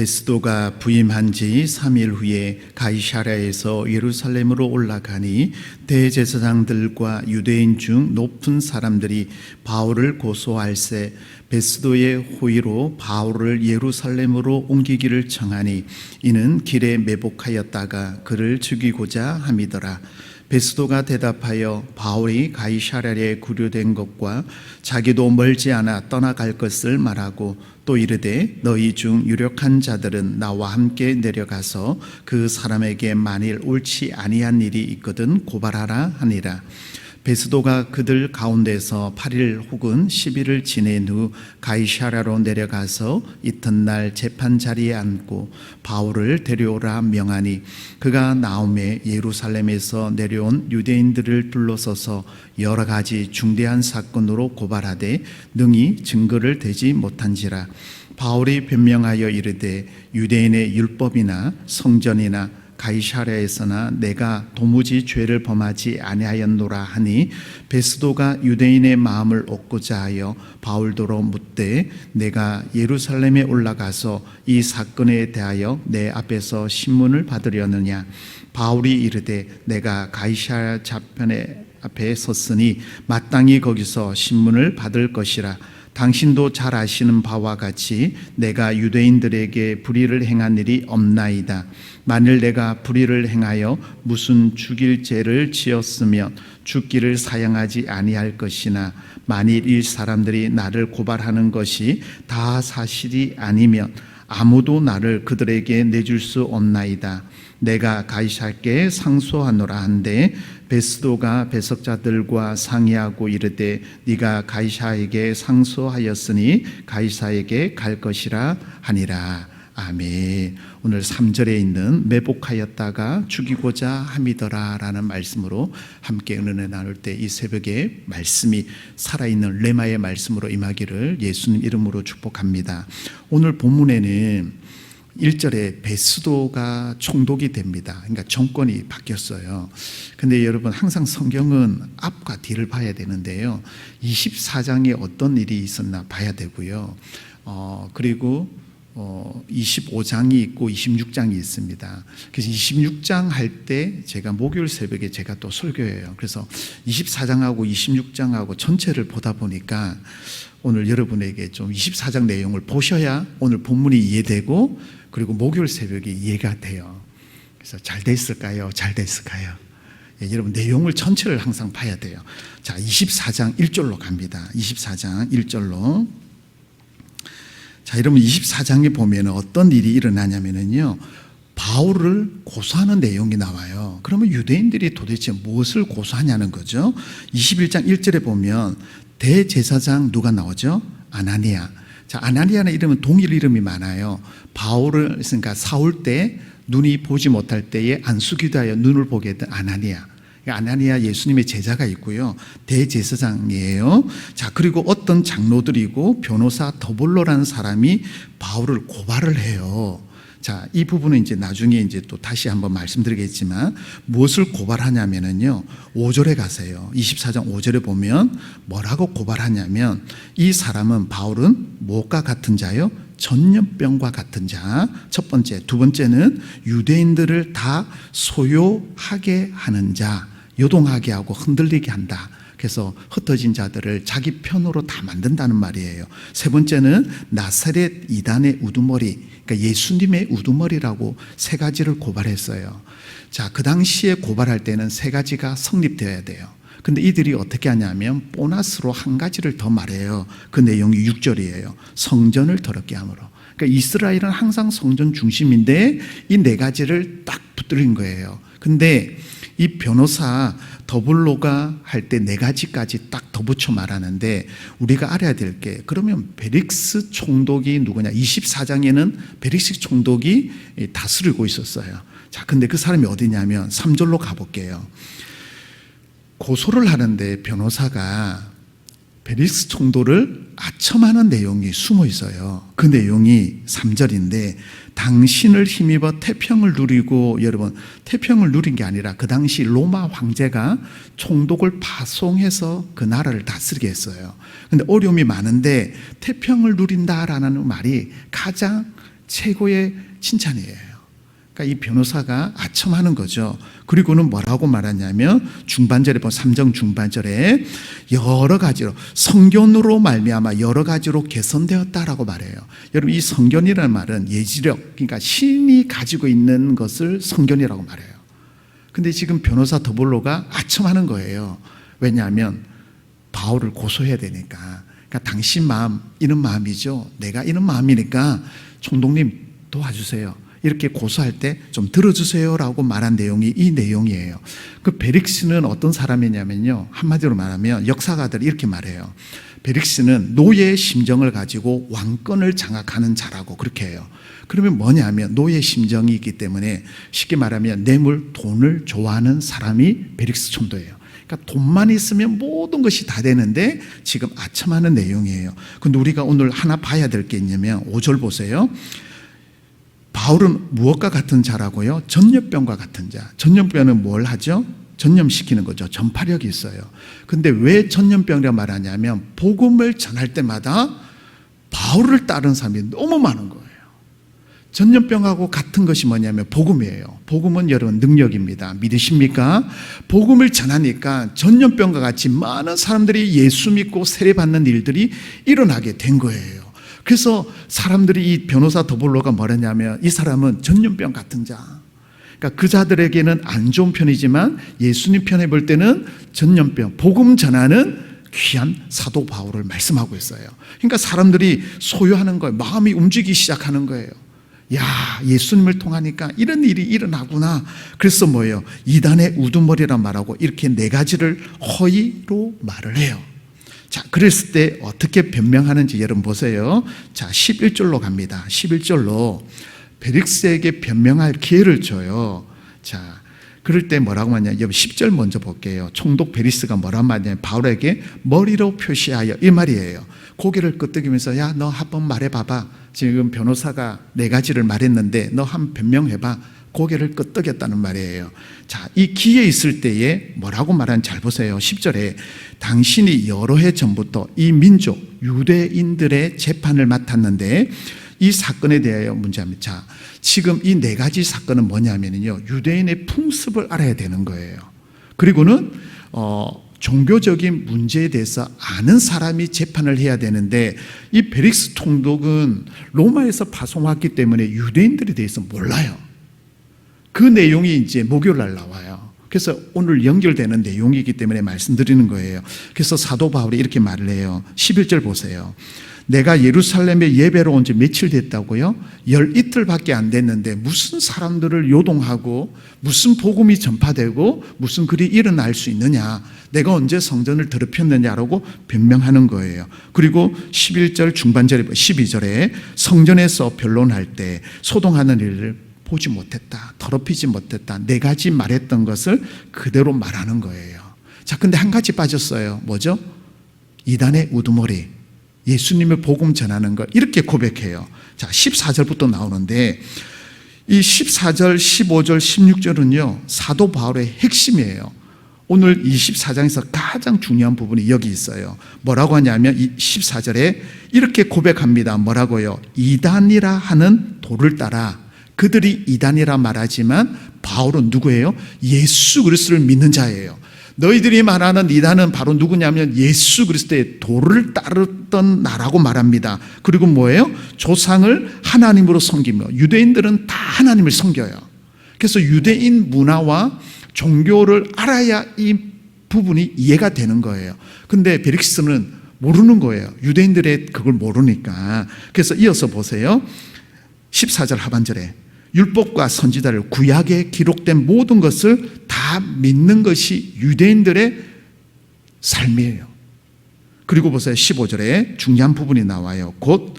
베스도가 부임한 지 3일 후에 가이사랴에서 예루살렘으로 올라가니 대제사장들과 유대인 중 높은 사람들이 바울을 고소할세 베스도의 호의로 바울을 예루살렘으로 옮기기를 청하니 이는 길에 매복하였다가 그를 죽이고자 함이더라. 베스도가 대답하여 바울이 가이사랴에 구류된 것과 자기도 멀지 않아 떠나갈 것을 말하고 또 이르되 너희 중 유력한 자들은 나와 함께 내려가서 그 사람에게 만일 옳지 아니한 일이 있거든 고발하라 하니라. 베스도가 그들 가운데서 8일 혹은 10일을 지낸 후 가이사랴로 내려가서 이튿날 재판 자리에 앉고 바울을 데려오라 명하니 그가 나오매 예루살렘에서 내려온 유대인들을 둘러서서 여러 가지 중대한 사건으로 고발하되 능히 증거를 대지 못한지라. 바울이 변명하여 이르되 유대인의 율법이나 성전이나 가이사랴에서나 내가 도무지 죄를 범하지 아니하였노라 하니 베스도가 유대인의 마음을 얻고자 하여 바울도로 묻되 내가 예루살렘에 올라가서 이 사건에 대하여 내 앞에서 신문을 받으려느냐. 바울이 이르되 내가 가이사랴 좌편에 앞에 섰으니 마땅히 거기서 신문을 받을 것이라. 당신도 잘 아시는 바와 같이 내가 유대인들에게 불의를 행한 일이 없나이다. 만일 내가 불의를 행하여 무슨 죽일 죄를 지었으면 죽기를 사양하지 아니할 것이나 만일 이 사람들이 나를 고발하는 것이 다 사실이 아니면 아무도 나를 그들에게 내줄 수 없나이다. 내가 가이사랴께 상소하노라 한데 베스도가 배석자들과 상의하고 이르되 네가 가이사에게 상소하였으니 가이사에게 갈 것이라 하니라. 아멘. 오늘 3절에 있는 매복하였다가 죽이고자 함이더라 라는 말씀으로 함께 은혜 나눌 때 이 새벽에 말씀이 살아있는 레마의 말씀으로 임하기를 예수님 이름으로 축복합니다. 오늘 본문에는 1절에 베스도가 총독이 됩니다. 그러니까 정권이 바뀌었어요. 근데 여러분 항상 성경은 앞과 뒤를 봐야 되는데요. 24장에 어떤 일이 있었나 봐야 되고요. 그리고 25장이 있고 26장이 있습니다. 그래서 26장 할 때 제가 목요일 새벽에 제가 또 설교해요. 그래서 24장하고 26장하고 전체를 보다 보니까 오늘 여러분에게 좀 24장 내용을 보셔야 오늘 본문이 이해되고 그리고 목요일 새벽에 이해가 돼요. 그래서 잘 됐을까요? 잘 됐을까요? 예, 여러분 내용을 전체를 항상 봐야 돼요. 자, 24장 1절로 갑니다. 24장 1절로. 자, 여러분 24장에 보면 어떤 일이 일어나냐면요. 바울을 고소하는 내용이 나와요. 그러면 유대인들이 도대체 무엇을 고소하냐는 거죠. 21장 1절에 보면 대제사장 누가 나오죠? 아나니아. 자, 아나니아는 이름은 동일 이름이 많아요. 바울을, 그러니까 사울 때 눈이 보지 못할 때에 안수기도하여 눈을 보게 했던 아나니아. 아나니아 예수님의 제자가 있고요. 대제사장이에요. 자, 그리고 어떤 장로들이고 변호사 더블로라는 사람이 바울을 고발을 해요. 자, 이 부분은 이제 나중에 이제 또 다시 한번 말씀드리겠지만 무엇을 고발하냐면요. 5절에 가세요. 24장 5절에 보면 뭐라고 고발하냐면 이 사람은 바울은 무엇과 같은 자요? 전염병과 같은 자. 첫 번째. 두 번째는 유대인들을 다 소요하게 하는 자. 요동하게 하고 흔들리게 한다. 그래서 흩어진 자들을 자기 편으로 다 만든다는 말이에요. 세 번째는 나사렛 이단의 우두머리, 그러니까 예수님의 우두머리라고 세 가지를 고발했어요. 자, 그 당시에 고발할 때는 세 가지가 성립되어야 돼요. 근데 이들이 어떻게 하냐면 보너스로 한 가지를 더 말해요. 그 내용이 6절이에요. 성전을 더럽게 함으로. 그러니까 이스라엘은 항상 성전 중심인데 이 네 가지를 딱 붙들린 거예요. 근데 이 변호사 더블로가 할 때 네 가지까지 딱 덧붙여 말하는데 우리가 알아야 될 게 그러면 베릭스 총독이 누구냐? 24장에는 베릭스 총독이 다스리고 있었어요. 자, 근데 그 사람이 어디냐면 3절로 가볼게요. 고소를 하는데 변호사가 베릭스 총독을 아첨하는 내용이 숨어 있어요. 그 내용이 3절인데 당신을 힘입어 태평을 누리고, 여러분 태평을 누린 게 아니라 그 당시 로마 황제가 총독을 파송해서 그 나라를 다스리게 했어요. 근데 어려움이 많은데 태평을 누린다라는 말이 가장 최고의 칭찬이에요. 그러니까 이 변호사가 아첨하는 거죠. 그리고는 뭐라고 말하냐면 중반절에 보면 3장 중반절에 여러 가지로 성견으로 말미암아 여러 가지로 개선되었다라고 말해요. 여러분 이 성견이라는 말은 예지력, 그러니까 신이 가지고 있는 것을 성견이라고 말해요. 근데 지금 변호사 더블로가 아첨하는 거예요. 왜냐하면 바울을 고소해야 되니까. 그러니까 당신 마음 이런 마음이죠. 내가 이런 마음이니까 총독님 도와주세요. 이렇게 고소할 때 좀 들어주세요라고 말한 내용이 이 내용이에요. 그 벨릭스는 어떤 사람이냐면요, 한마디로 말하면 역사가들이 이렇게 말해요. 벨릭스는 노예의 심정을 가지고 왕권을 장악하는 자라고 그렇게 해요. 그러면 뭐냐면 노예의 심정이 있기 때문에 쉽게 말하면 뇌물, 돈을 좋아하는 사람이 벨릭스 총독이에요. 그러니까 돈만 있으면 모든 것이 다 되는데 지금 아첨하는 내용이에요. 근데 우리가 오늘 하나 봐야 될 게 있냐면 5절 보세요. 바울은 무엇과 같은 자라고요? 전염병과 같은 자. 전염병은 뭘 하죠? 전염시키는 거죠. 전파력이 있어요. 근데 왜 전염병이라고 말하냐면 복음을 전할 때마다 바울을 따르는 사람이 너무 많은 거예요. 전염병하고 같은 것이 뭐냐면 복음이에요. 복음은 여러분 능력입니다. 믿으십니까? 복음을 전하니까 전염병과 같이 많은 사람들이 예수 믿고 세례받는 일들이 일어나게 된 거예요. 그래서 사람들이 이 변호사 더블로가 뭐라냐면 이 사람은 전염병 같은 자. 그러니까 그 자들에게는 안 좋은 편이지만 예수님 편에 볼 때는 전염병, 복음 전하는 귀한 사도 바울을 말씀하고 있어요. 그러니까 사람들이 소유하는 거예요. 마음이 움직이기 시작하는 거예요. 야, 예수님을 통하니까 이런 일이 일어나구나. 그래서 뭐예요? 이단의 우두머리란 말하고 이렇게 네 가지를 허위로 말을 해요. 자, 그랬을 때 어떻게 변명하는지 여러분 보세요. 자, 11절로 갑니다. 11절로 벨릭스에게 변명할 기회를 줘요. 자, 그럴 때 뭐라고 하냐? 여러분 10절 먼저 볼게요. 총독 벨릭스가 뭐라고 하냐면 바울에게 머리로 표시하여 이 말이에요. 고개를 끄덕이면서 야, 너 한번 말해봐봐. 지금 변호사가 네 가지를 말했는데 너 한번 변명해봐. 고개를 끄덕였다는 말이에요. 자, 이 기회 있을 때에 뭐라고 말하는지 잘 보세요. 10절에 당신이 여러 해 전부터 이 민족 유대인들의 재판을 맡았는데 이 사건에 대하여 문제합니다. 자, 지금 이 네 가지 사건은 뭐냐면요, 유대인의 풍습을 알아야 되는 거예요. 그리고는 종교적인 문제에 대해서 아는 사람이 재판을 해야 되는데 이 벨릭스 총독은 로마에서 파송왔기 때문에 유대인들에 대해서 몰라요. 그 내용이 이제 목요일 날 나와요. 그래서 오늘 연결되는 내용이기 때문에 말씀드리는 거예요. 그래서 사도 바울이 이렇게 말을 해요. 11절 보세요. 내가 예루살렘에 예배로 온 지 며칠 됐다고요? 12틀밖에 안 됐는데 무슨 사람들을 요동하고 무슨 복음이 전파되고 무슨 글이 일어날 수 있느냐? 내가 언제 성전을 더럽혔느냐라고 변명하는 거예요. 그리고 11절 중반절에 12절에 성전에서 변론할 때 소동하는 일을 보지 못했다, 더럽히지 못했다, 네 가지 말했던 것을 그대로 말하는 거예요. 자, 근데 한 가지 빠졌어요. 뭐죠? 이단의 우두머리, 예수님의 복음 전하는 것, 이렇게 고백해요. 자, 14절부터 나오는데 이 14절, 15절, 16절은요 사도 바울의 핵심이에요. 오늘 24장에서 가장 중요한 부분이 여기 있어요. 뭐라고 하냐면 이 14절에 이렇게 고백합니다. 뭐라고요? 이단이라 하는 도를 따라, 그들이 이단이라 말하지만 바울은 누구예요? 예수 그리스도를 믿는 자예요. 너희들이 말하는 이단은 바로 누구냐면 예수 그리스도의 도를 따르던 나라고 말합니다. 그리고 뭐예요? 조상을 하나님으로 섬기며, 유대인들은 다 하나님을 섬겨요. 그래서 유대인 문화와 종교를 알아야 이 부분이 이해가 되는 거예요. 근데 벨릭스는 모르는 거예요. 유대인들의 그걸 모르니까. 그래서 이어서 보세요. 14절 하반절에 율법과 선지자를 구약에 기록된 모든 것을 다 믿는 것이 유대인들의 삶이에요. 그리고 보세요. 15절에 중요한 부분이 나와요. 곧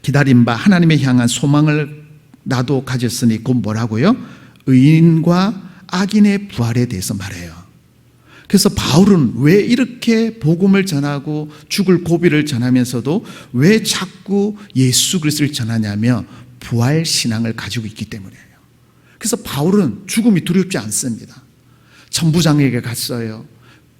기다린 바 하나님에 향한 소망을 나도 가졌으니 곧 뭐라고요? 의인과 악인의 부활에 대해서 말해요. 그래서 바울은 왜 이렇게 복음을 전하고 죽을 고비를 전하면서도 왜 자꾸 예수 그리스도를 전하냐면 부활 신앙을 가지고 있기 때문이에요. 그래서 바울은 죽음이 두렵지 않습니다. 천부장에게 갔어요.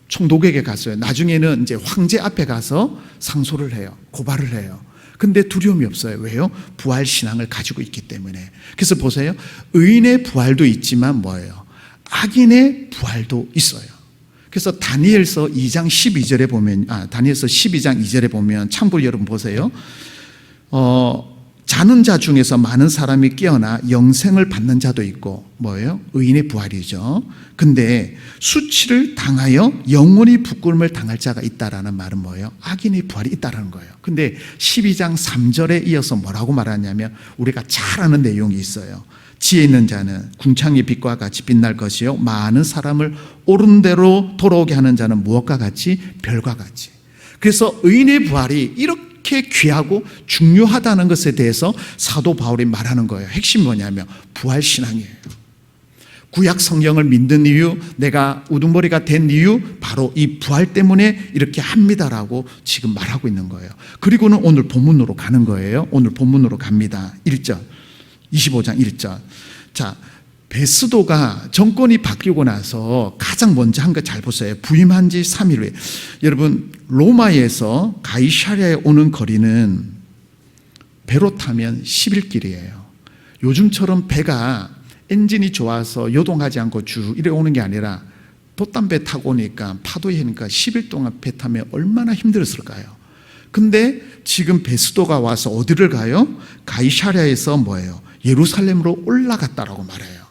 총독에게 갔어요. 나중에는 이제 황제 앞에 가서 상소를 해요. 고발을 해요. 근데 두려움이 없어요. 왜요? 부활 신앙을 가지고 있기 때문에. 그래서 보세요. 의인의 부활도 있지만 뭐예요? 악인의 부활도 있어요. 그래서 다니엘서 2장 12절에 보면, 다니엘서 12장 2절에 보면 참고로 여러분 보세요. 자는 자 중에서 많은 사람이 깨어나 영생을 받는 자도 있고, 뭐예요? 의인의 부활이죠. 근데 수치를 당하여 영원히 부끄러움을 당할 자가 있다라는 말은 뭐예요? 악인의 부활이 있다라는 거예요. 근데 12장 3절에 이어서 뭐라고 말하냐면, 우리가 잘 아는 내용이 있어요. 지혜 있는 자는 궁창의 빛과 같이 빛날 것이요, 많은 사람을 옳은 대로 돌아오게 하는 자는 무엇과 같이? 별과 같이. 그래서 의인의 부활이 이렇게 귀하고 중요하다는 것에 대해서 사도 바울이 말하는 거예요. 핵심이 뭐냐면 부활 신앙이에요. 구약 성경을 믿는 이유, 내가 우두머리가 된 이유, 바로 이 부활 때문에 이렇게 합니다라고 지금 말하고 있는 거예요. 그리고는 오늘 본문으로 가는 거예요. 오늘 본문으로 갑니다. 1절, 25장 1절. 자, 베스도가 정권이 바뀌고 나서 가장 먼저 한 거 잘 보세요. 부임한 지 3일 후에. 여러분, 로마에서 가이사랴에 오는 거리는 배로 타면 10일길이에요. 요즘처럼 배가 엔진이 좋아서 요동하지 않고 쭉 이래 오는 게 아니라 돛담배 타고 오니까 파도에 하니까 10일 동안 배 타면 얼마나 힘들었을까요? 근데 지금 베스도가 와서 어디를 가요? 가이사랴에서 뭐예요? 예루살렘으로 올라갔다라고 말해요.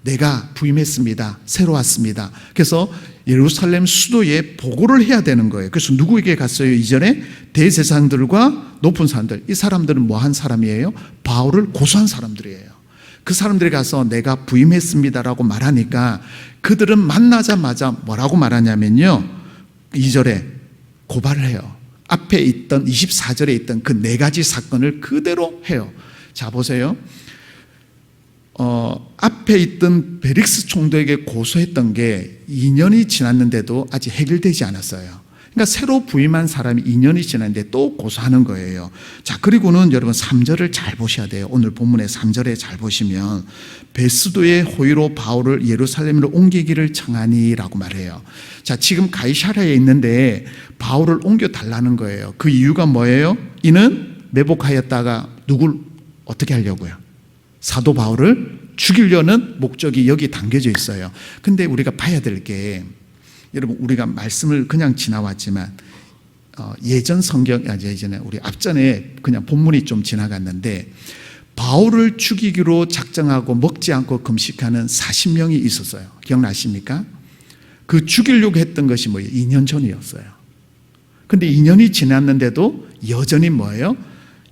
내가 부임했습니다. 새로 왔습니다. 그래서 예루살렘 수도에 보고를 해야 되는 거예요. 그래서 누구에게 갔어요? 이전에 대제사장들과 높은 사람들. 이 사람들은 뭐 한 사람이에요? 바울을 고소한 사람들이에요. 그 사람들이 가서 내가 부임했습니다라고 말하니까 그들은 만나자마자 뭐라고 말하냐면요, 2절에 고발을 해요. 앞에 있던 24절에 있던 그 4가지 사건을 그대로 해요. 자, 보세요. 앞에 있던 벨릭스 총독에게 고소했던 게 2년이 지났는데도 아직 해결되지 않았어요. 그러니까 새로 부임한 사람이 2년이 지났는데 또 고소하는 거예요. 자, 그리고는 여러분 3절을 잘 보셔야 돼요. 오늘 본문의 3절에 잘 보시면 베스도의 호의로 바울을 예루살렘으로 옮기기를 청하니라고 말해요. 자, 지금 가이사랴에 있는데 바울을 옮겨달라는 거예요. 그 이유가 뭐예요? 이는 매복하였다가 누굴 어떻게 하려고요? 사도 바울을 죽이려는 목적이 여기 담겨져 있어요. 근데 우리가 봐야 될 게, 여러분, 우리가 말씀을 그냥 지나왔지만 예전 성경, 예전에 우리 앞전에 그냥 본문이 좀 지나갔는데 바울을 죽이기로 작정하고 먹지 않고 금식하는 40명이 있었어요. 기억나십니까? 그 죽이려고 했던 것이 뭐예요? 2년 전이었어요. 근데 2년이 지났는데도 여전히 뭐예요?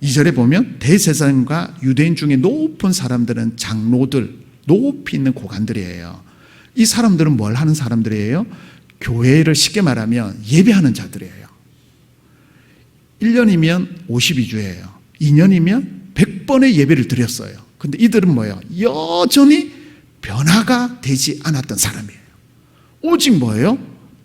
2절에 보면 대제사장과 유대인 중에 높은 사람들은 장로들, 높이 있는 고관들이에요. 이 사람들은 뭘 하는 사람들이에요? 교회를 쉽게 말하면 예배하는 자들이에요. 1년이면 52주예요. 2년이면 100번의 예배를 드렸어요. 근데 이들은 뭐예요? 여전히 변화가 되지 않았던 사람이에요. 오직 뭐예요?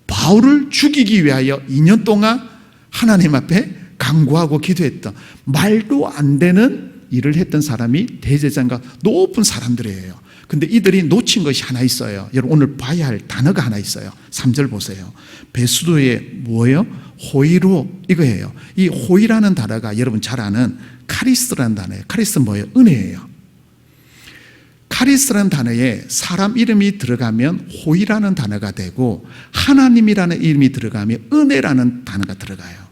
바울을 죽이기 위하여 2년 동안 하나님 앞에 간구하고 기도했던, 말도 안 되는 일을 했던 사람이 대제사장과 높은 사람들이에요. 근데 이들이 놓친 것이 하나 있어요. 여러분, 오늘 봐야 할 단어가 하나 있어요. 3절 보세요. 베스도의 뭐예요? 호의로, 이거예요. 이 호의라는 단어가 여러분 잘 아는 카리스라는 단어예요. 카리스 뭐예요? 은혜예요. 카리스라는 단어에 사람 이름이 들어가면 호의라는 단어가 되고, 하나님이라는 이름이 들어가면 은혜라는 단어가 들어가요.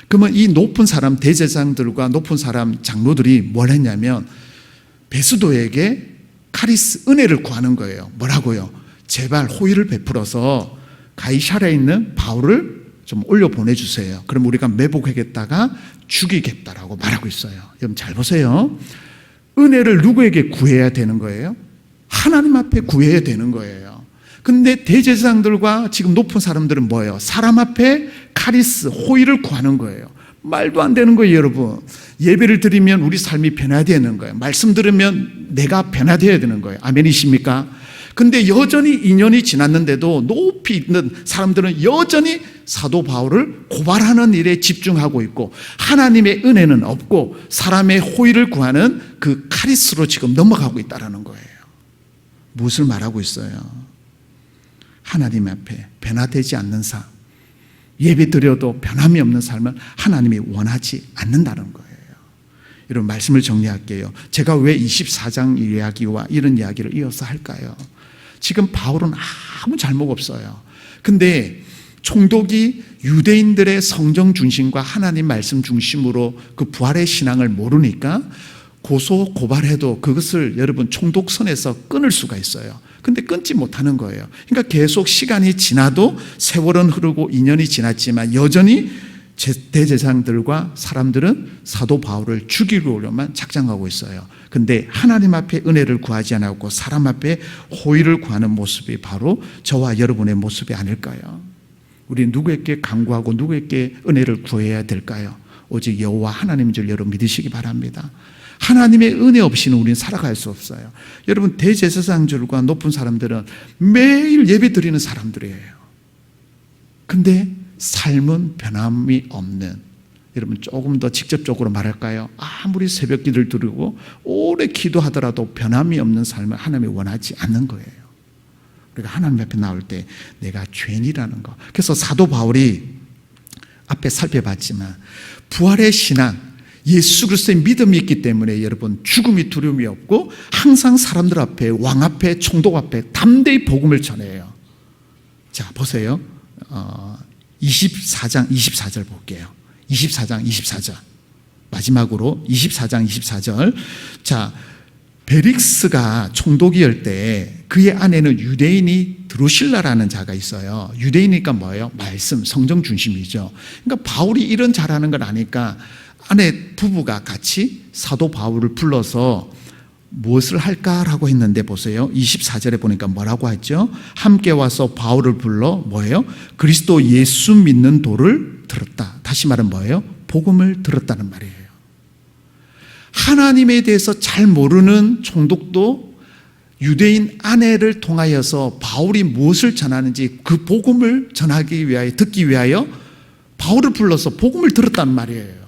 그러면 이 높은 사람, 대제사장들과 높은 사람, 장로들이 뭘 했냐면 베스도에게 카리스, 은혜를 구하는 거예요. 뭐라고요? 제발 호의를 베풀어서 가이사랴에 있는 바울을 좀 올려 보내주세요. 그럼 우리가 매복하겠다가 죽이겠다라고 말하고 있어요. 여러분 잘 보세요. 은혜를 누구에게 구해야 되는 거예요? 하나님 앞에 구해야 되는 거예요. 근데 대제사장들과 지금 높은 사람들은 뭐예요? 사람 앞에 카리스, 호의를 구하는 거예요. 말도 안 되는 거예요, 여러분. 예배를 드리면 우리 삶이 변화되는 거예요. 말씀 들으면 내가 변화되어야 되는 거예요. 아멘이십니까? 근데 여전히 2년이 지났는데도 높이 있는 사람들은 여전히 사도 바울을 고발하는 일에 집중하고 있고, 하나님의 은혜는 없고 사람의 호의를 구하는 그 카리스로 지금 넘어가고 있다는 거예요. 무엇을 말하고 있어요? 하나님 앞에 변화되지 않는 삶, 예배 드려도 변함이 없는 삶을 하나님이 원하지 않는다는 거예요. 이런 말씀을 정리할게요. 제가 왜 24장 이야기와 이런 이야기를 이어서 할까요? 지금 바울은 아무 잘못 없어요. 근데 총독이 유대인들의 성정 중심과 하나님 말씀 중심으로 그 부활의 신앙을 모르니까 고소 고발해도 그것을 여러분 총독선에서 끊을 수가 있어요. 근데 끊지 못하는 거예요. 그러니까 계속 시간이 지나도 세월은 흐르고 2년이 지났지만 여전히 대제사장들과 사람들은 사도 바울을 죽이려고만 작정하고 있어요. 근데 하나님 앞에 은혜를 구하지 않았고 사람 앞에 호의를 구하는 모습이 바로 저와 여러분의 모습이 아닐까요? 우리 누구에게 간구하고 누구에게 은혜를 구해야 될까요? 오직 여호와 하나님인 줄 여러분 믿으시기 바랍니다. 하나님의 은혜 없이는 우리는 살아갈 수 없어요. 여러분 대제사장들과 높은 사람들은 매일 예배 드리는 사람들이에요. 근데 삶은 변함이 없는, 여러분 조금 더 직접적으로 말할까요? 아무리 새벽 기도를 드리고 오래 기도하더라도 변함이 없는 삶을 하나님이 원하지 않는 거예요. 우리가 하나님 앞에 나올 때 내가 죄인이라는 거. 그래서 사도 바울이 앞에 살펴봤지만 부활의 신앙, 예수 그리스도의 믿음이 있기 때문에 여러분 죽음이 두려움이 없고 항상 사람들 앞에, 왕 앞에, 총독 앞에 담대히 복음을 전해요. 자 보세요. 24장 24절 볼게요. 24장 24절 마지막으로 24장 24절. 자 벨릭스가 총독이었을 때 그의 아내는 유대인이 드루실라라는 자가 있어요. 유대인이니까 뭐예요? 말씀, 성정 중심이죠. 그러니까 바울이 이런 잘하는 걸 아니까 아내 부부가 같이 사도 바울을 불러서 무엇을 할까라고 했는데 보세요. 24절에 보니까 뭐라고 했죠? 함께 와서 바울을 불러 뭐예요? 그리스도 예수 믿는 도를 들었다. 다시 말은 뭐예요? 복음을 들었다는 말이에요. 하나님에 대해서 잘 모르는 총독도 유대인 아내를 통하여서 바울이 무엇을 전하는지 그 복음을 전하기 위하여, 듣기 위하여 바울을 불러서 복음을 들었단 말이에요.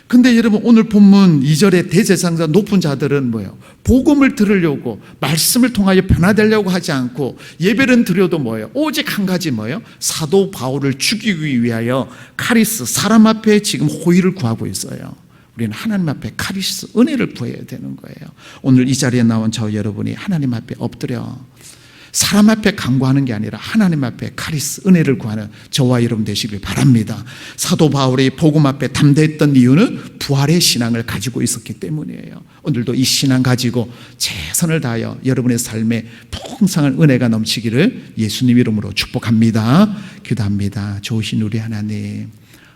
근데 여러분 오늘 본문 2절에 대제사장자 높은 자들은 뭐예요? 복음을 들으려고 말씀을 통하여 변화되려고 하지 않고 예배는 드려도 뭐예요? 오직 한 가지 뭐예요? 사도 바울을 죽이기 위하여 카리스, 사람 앞에 지금 호의를 구하고 있어요. 우리는 하나님 앞에 카리스, 은혜를 구해야 되는 거예요. 오늘 이 자리에 나온 저 여러분이 하나님 앞에 엎드려 사람 앞에 간구하는 게 아니라 하나님 앞에 카리스, 은혜를 구하는 저와 여러분 되시길 바랍니다. 사도 바울이 복음 앞에 담대했던 이유는 부활의 신앙을 가지고 있었기 때문이에요. 오늘도 이 신앙 가지고 최선을 다하여 여러분의 삶에 풍성한 은혜가 넘치기를 예수님 이름으로 축복합니다. 기도합니다. 좋으신 우리 하나님,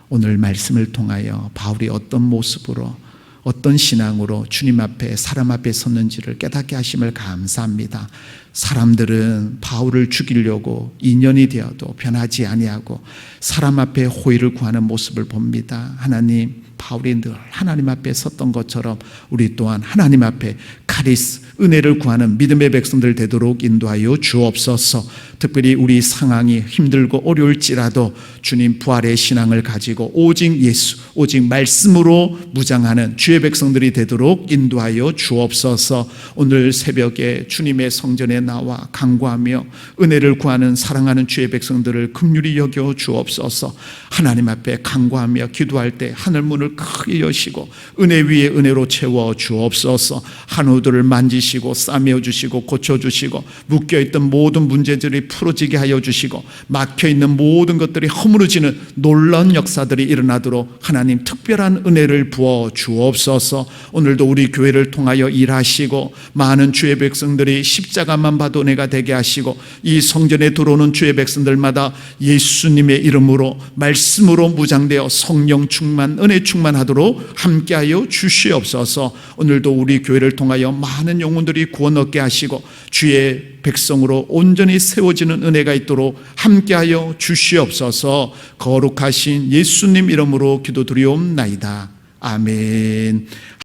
오늘 말씀을 통하여 바울이 어떤 모습으로, 어떤 신앙으로 주님 앞에, 사람 앞에 섰는지를 깨닫게 하심을 감사합니다. 사람들은 바울을 죽이려고 2년이 되어도 변하지 아니하고 사람 앞에 호의를 구하는 모습을 봅니다. 하나님, 바울이 늘 하나님 앞에 섰던 것처럼 우리 또한 하나님 앞에 카리스, 은혜를 구하는 믿음의 백성들 되도록 인도하여 주옵소서. 특별히 우리 상황이 힘들고 어려울지라도 주님 부활의 신앙을 가지고 오직 예수, 오직 말씀으로 무장하는 주의 백성들이 되도록 인도하여 주옵소서. 오늘 새벽에 주님의 성전에 나와 간구하며 은혜를 구하는 사랑하는 주의 백성들을 긍휼히 여겨 주옵소서. 하나님 앞에 간구하며 기도할 때 하늘문을 크게 여시고 은혜 위에 은혜로 채워 주옵소서. 한우들을 만지시고 싸매어 주시고 고쳐주시고 묶여있던 모든 문제들이 풀어지게 하여 주시고 막혀있는 모든 것들이 허물어지는 놀라운 역사들이 일어나도록 하나님 특별한 은혜를 부어 주옵소서. 오늘도 우리 교회를 통하여 일하시고 많은 주의 백성들이 십자가만 봐도 내가 되게 하시고 이 성전에 들어오는 주의 백성들마다 예수님의 이름으로 말씀으로 무장되어 성령 충만, 은혜 충만하도록 함께하여 주시옵소서. 오늘도 우리 교회를 통하여 많은 영혼들이 구원 얻게 하시고 주의 백성으로 온전히 세워지는 은혜가 있도록 함께하여 주시옵소서. 거룩하신 예수님 이름으로 기도드리옵나이다. 아멘.